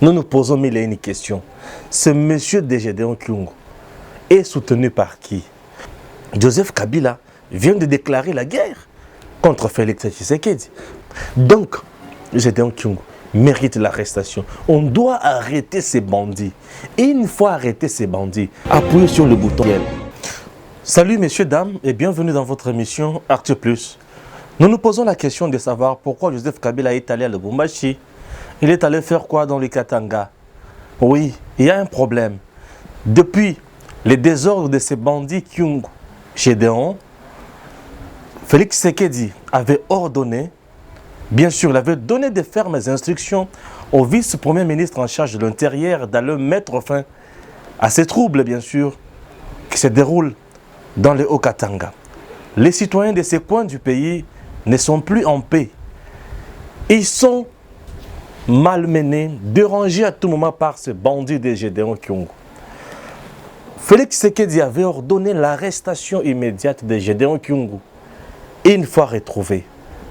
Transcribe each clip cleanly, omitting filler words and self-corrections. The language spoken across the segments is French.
Nous nous posons mille et une questions. Ce monsieur de Gédéon Kyungu est soutenu par qui? Joseph Kabila vient de déclarer la guerre contre Félix Tshisekedi. Donc, Gédéon Kyungu mérite l'arrestation. On doit arrêter ces bandits. Et une fois arrêté ces bandits, appuyez sur le bouton. Salut messieurs, dames, et bienvenue dans votre émission Actu Plus. Nous nous posons la question de savoir pourquoi Joseph Kabila est allé à Lubumbashi. Il est allé faire quoi dans les Katanga? Oui, il y a un problème. Depuis les désordres de ces bandits Kyungu, Gédéon, Félix Tshisekedi avait ordonné, bien sûr, il avait donné de fermes instructions au vice-premier ministre en charge de l'Intérieur d'aller mettre fin à ces troubles, bien sûr, qui se déroulent dans les Hauts-Katanga. Les citoyens de ces coins du pays ne sont plus en paix. Ils sont malmenés, dérangés à tout moment par ce bandit de Gédéon Kyungu. Félix Tshisekedi avait ordonné l'arrestation immédiate de Gédéon Kyungu. Une fois retrouvé,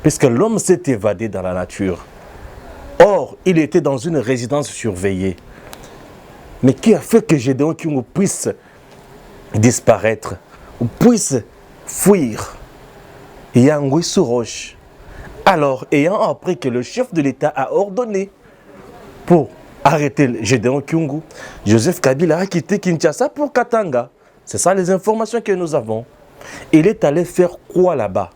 puisque l'homme s'est évadé dans la nature. Or, il était dans une résidence surveillée. Mais qui a fait que Gédéon Kyungu puisse disparaître, ou puisse fuir? Yangui Souroche. Alors, ayant appris que le chef de l'État a ordonné pour arrêter Gédéon Kyungu, Joseph Kabila a quitté Kinshasa pour Katanga. C'est ça les informations que nous avons. Il est allé faire quoi là-bas?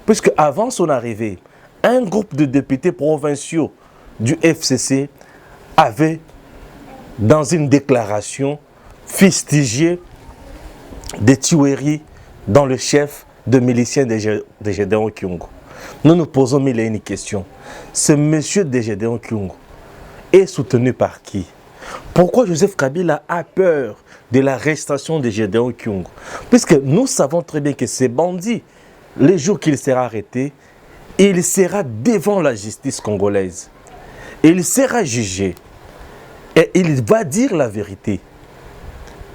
Puisque avant son arrivée, un groupe de députés provinciaux du FCC avait, dans une déclaration, fustigé des tueries dans le chef de miliciens de Gédéon Kyungu. Nous nous posons mille et une questions. Ce monsieur de Gédéon Kyungu est soutenu par qui? Pourquoi Joseph Kabila a peur de l'arrestation de Gédéon Kyungu? Puisque nous savons très bien que ces bandits, les jours qu'il sera arrêté, il sera devant la justice congolaise. Il sera jugé. Et il va dire la vérité.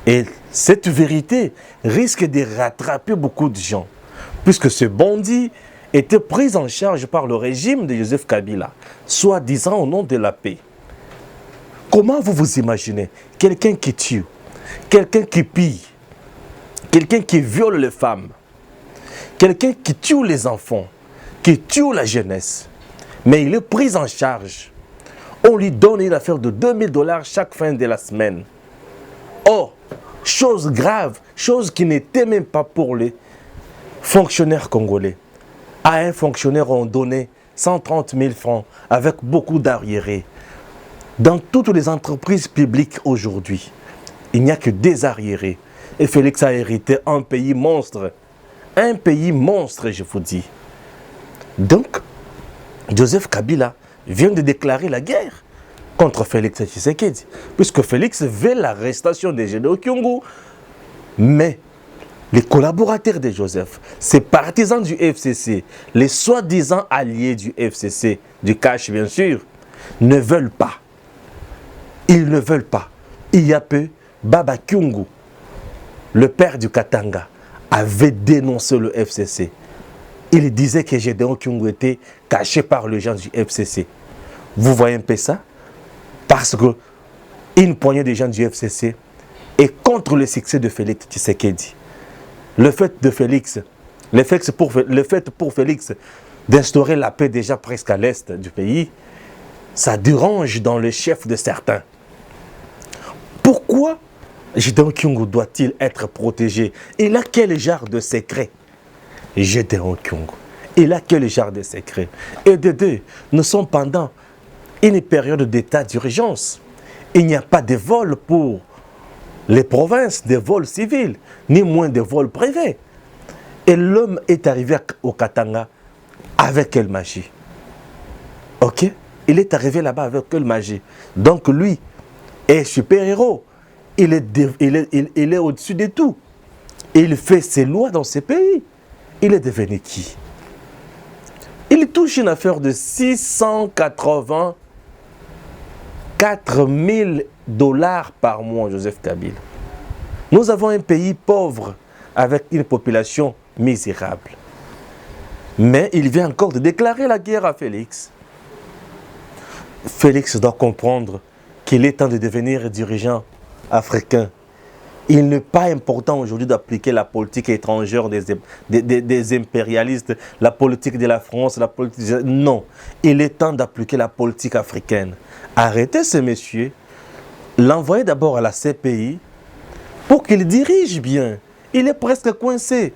Et cette vérité risque de rattraper beaucoup de gens. Puisque ce bandit était pris en charge par le régime de Joseph Kabila, soi-disant au nom de la paix. Comment vous vous imaginez quelqu'un qui tue, quelqu'un qui pille, quelqu'un qui viole les femmes, quelqu'un qui tue les enfants, qui tue la jeunesse, mais il est pris en charge. On lui donne une affaire de $2000 chaque fin de la semaine. Or, chose grave, chose qui n'était même pas pour les fonctionnaires congolais. À un fonctionnaire, on donnait 130 000 francs avec beaucoup d'arriérés. Dans toutes les entreprises publiques aujourd'hui, il n'y a que des arriérés. Et Félix a hérité un pays monstre. Un pays monstre, je vous dis. Donc, Joseph Kabila vient de déclarer la guerre contre Félix Tshisekedi. Puisque Félix veut l'arrestation de Gédéon Kyungu. Mais les collaborateurs de Joseph, ces partisans du FCC, les soi-disant alliés du FCC, du cash bien sûr, ne veulent pas. Ils ne veulent pas. Il y a peu, Baba Kyungu, le père du Katanga, avait dénoncé le FCC. Il disait que Gédéon Kyungu était caché par les gens du FCC. Vous voyez un peu ça? Parce que une poignée de gens du FCC est contre le succès de Félix Tshisekedi. Le fait pour Félix d'instaurer la paix déjà presque à l'est du pays, ça dérange dans le chef de certains. Pourquoi Gédéon Kyungu doit-il être protégé? Il a quel genre de secret? Gédéon Kyungu, il a quel genre de secret? Et de deux, nous sommes pendant une période d'état d'urgence. Il n'y a pas de vol pour les provinces, des vols civils, ni moins de vols privés. Et l'homme est arrivé au Katanga avec quelle magie? Ok? Il est arrivé là-bas avec quelle magie? Donc lui est super-héros. Il est au-dessus de tout. Il fait ses lois dans ses pays. Il est devenu qui? Il touche une affaire de 684 000 $ par mois, Joseph Kabila. Nous avons un pays pauvre avec une population misérable. Mais il vient encore de déclarer la guerre à Félix. Félix doit comprendre qu'il est temps de devenir dirigeant africain. Il n'est pas important aujourd'hui d'appliquer la politique étrangère des impérialistes, la politique de la France, la politique... Non, il est temps d'appliquer la politique africaine. Arrêtez ce monsieur, l'envoyer d'abord à la CPI pour qu'il dirige bien. Il est presque coincé.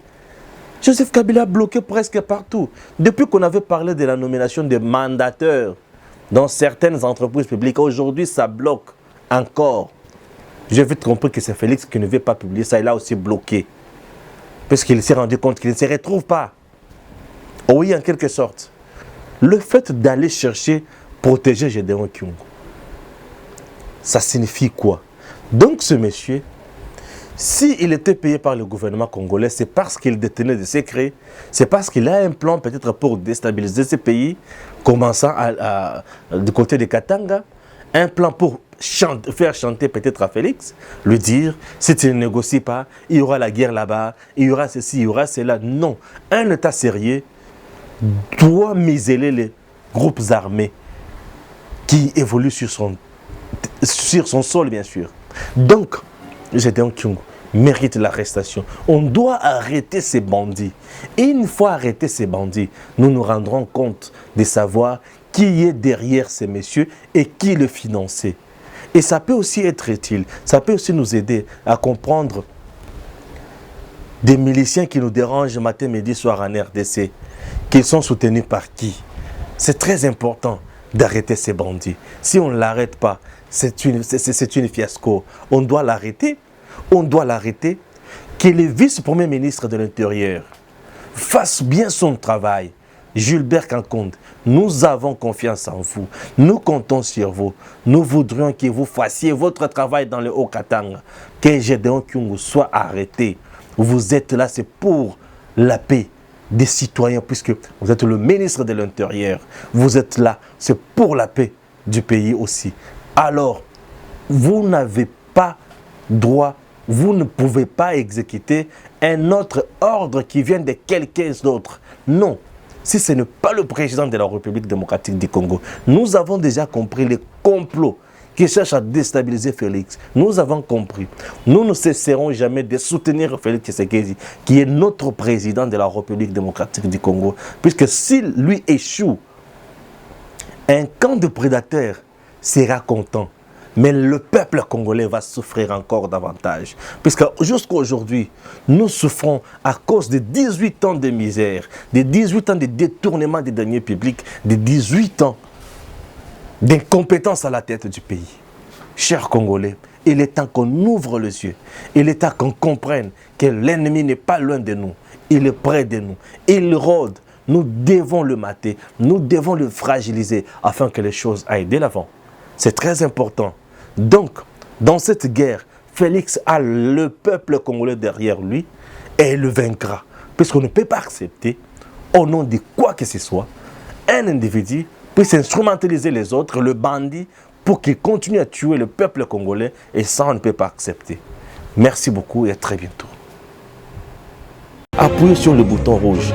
Joseph Kabila a bloqué presque partout. Depuis qu'on avait parlé de la nomination des mandateurs dans certaines entreprises publiques, aujourd'hui ça bloque encore. J'ai vite compris que c'est Félix qui ne veut pas publier ça. Il a aussi bloqué. Parce qu'il s'est rendu compte qu'il ne se retrouve pas. Oui, en quelque sorte. Le fait d'aller chercher, protéger Gédéon Kyungu, ça signifie quoi? Donc ce monsieur, s'il était payé par le gouvernement congolais, c'est parce qu'il détenait des secrets, c'est parce qu'il a un plan peut-être pour déstabiliser ce pays, commençant du côté de Katanga, un plan pour faire chanter peut-être à Félix, lui dire, si tu ne négocies pas, il y aura la guerre là-bas, il y aura ceci, il y aura cela. Non, un État sérieux doit museler les groupes armés qui évoluent sur son sol, bien sûr. Donc, Gédéon Kyungu mérite l'arrestation. On doit arrêter ces bandits. Et une fois arrêtés ces bandits, nous nous rendrons compte de savoir qui est derrière ces messieurs et qui le finançait. Et ça peut aussi être utile, ça peut aussi nous aider à comprendre des miliciens qui nous dérangent matin, midi, soir en RDC, qu'ils sont soutenus par qui. C'est très important d'arrêter ces bandits. Si on ne l'arrête pas, c'est une fiasco. On doit l'arrêter. On doit l'arrêter. Que le vice-premier ministre de l'Intérieur fasse bien son travail. Gilbert Kankonde, nous avons confiance en vous. Nous comptons sur vous. Nous voudrions que vous fassiez votre travail dans le Haut-Katanga. Que Gédéon Kyungu soit arrêté. Vous êtes là, c'est pour la paix des citoyens, puisque vous êtes le ministre de l'Intérieur. Vous êtes là, c'est pour la paix du pays aussi. Alors, vous n'avez pas droit, vous ne pouvez pas exécuter un autre ordre qui vient de quelqu'un d'autre. Non. Si ce n'est pas le président de la République démocratique du Congo, nous avons déjà compris les complots qui cherchent à déstabiliser Félix. Nous avons compris. Nous ne cesserons jamais de soutenir Félix Tshisekedi, qui est notre président de la République démocratique du Congo. Puisque s'il lui échoue, un camp de prédateurs sera content. Mais le peuple congolais va souffrir encore davantage. Puisque jusqu'à aujourd'hui, nous souffrons à cause de 18 ans de misère, de 18 ans de détournement des deniers publics, de 18 ans d'incompétence à la tête du pays. Chers Congolais, il est temps qu'on ouvre les yeux. Il est temps qu'on comprenne que l'ennemi n'est pas loin de nous. Il est près de nous. Il rôde. Nous devons le mater. Nous devons le fragiliser afin que les choses aillent de l'avant. C'est très important. Donc, dans cette guerre, Félix a le peuple congolais derrière lui et il le vaincra. Puisqu'on ne peut pas accepter, au nom de quoi que ce soit, un individu puisse instrumentaliser les autres, le bandit, pour qu'il continue à tuer le peuple congolais, et ça, on ne peut pas accepter. Merci beaucoup et à très bientôt. Appuyez sur le bouton rouge.